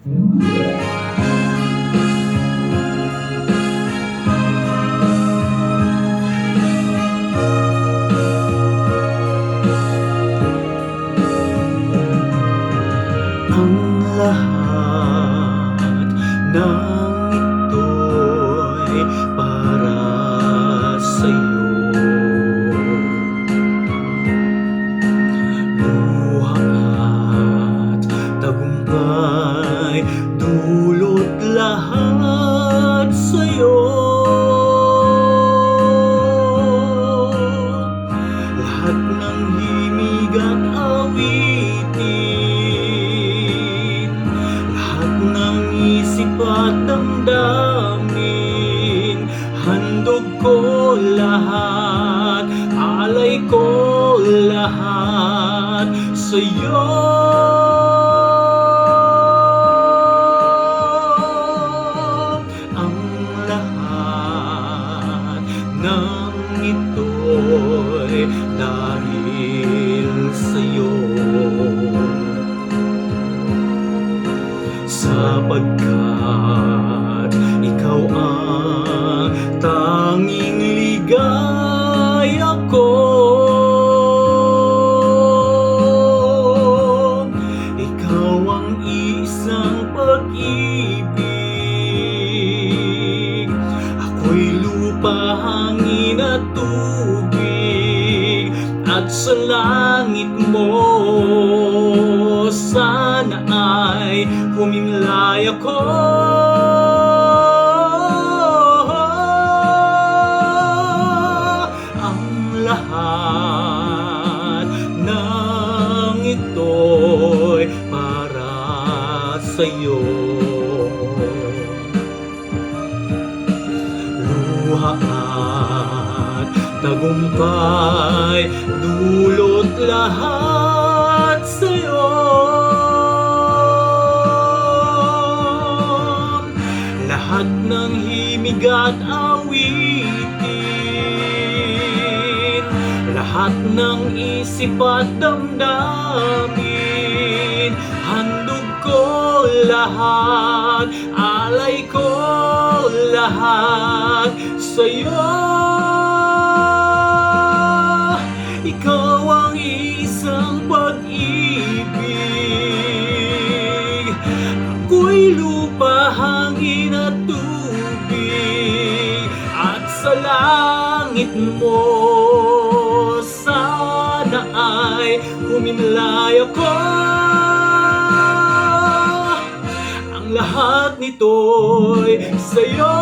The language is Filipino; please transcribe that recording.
Ang lahat ng ito'y para sa'yo. Luha at tagumpay, dulot lahat sa'yo. Lahat ng himig at awitin, lahat ng isip at damdamin, handog ko lahat, alay ko lahat sa'yo. Ang lahat ng ito'y dahil sa'yo, sapagkat ikaw ang tanging ligaya ko. Ikaw ang isang pag-ibig, ako'y lupa, hangin at tubig, at sa langit mo sana ay humimlay ako. Ang lahat ng ito'y para sa'yo. Luha at tagumpay, dulot lahat sa'yo. Lahat ng himig at awitin, lahat ng isip at damdamin, handog ko lahat, alay ko lahat sa'yo. Ikaw ang isang pag-ibig, ako'y lupa, hangin at tubig, at sa langit mo sana ay humimlay ako. Ang lahat nito'y sa'yo.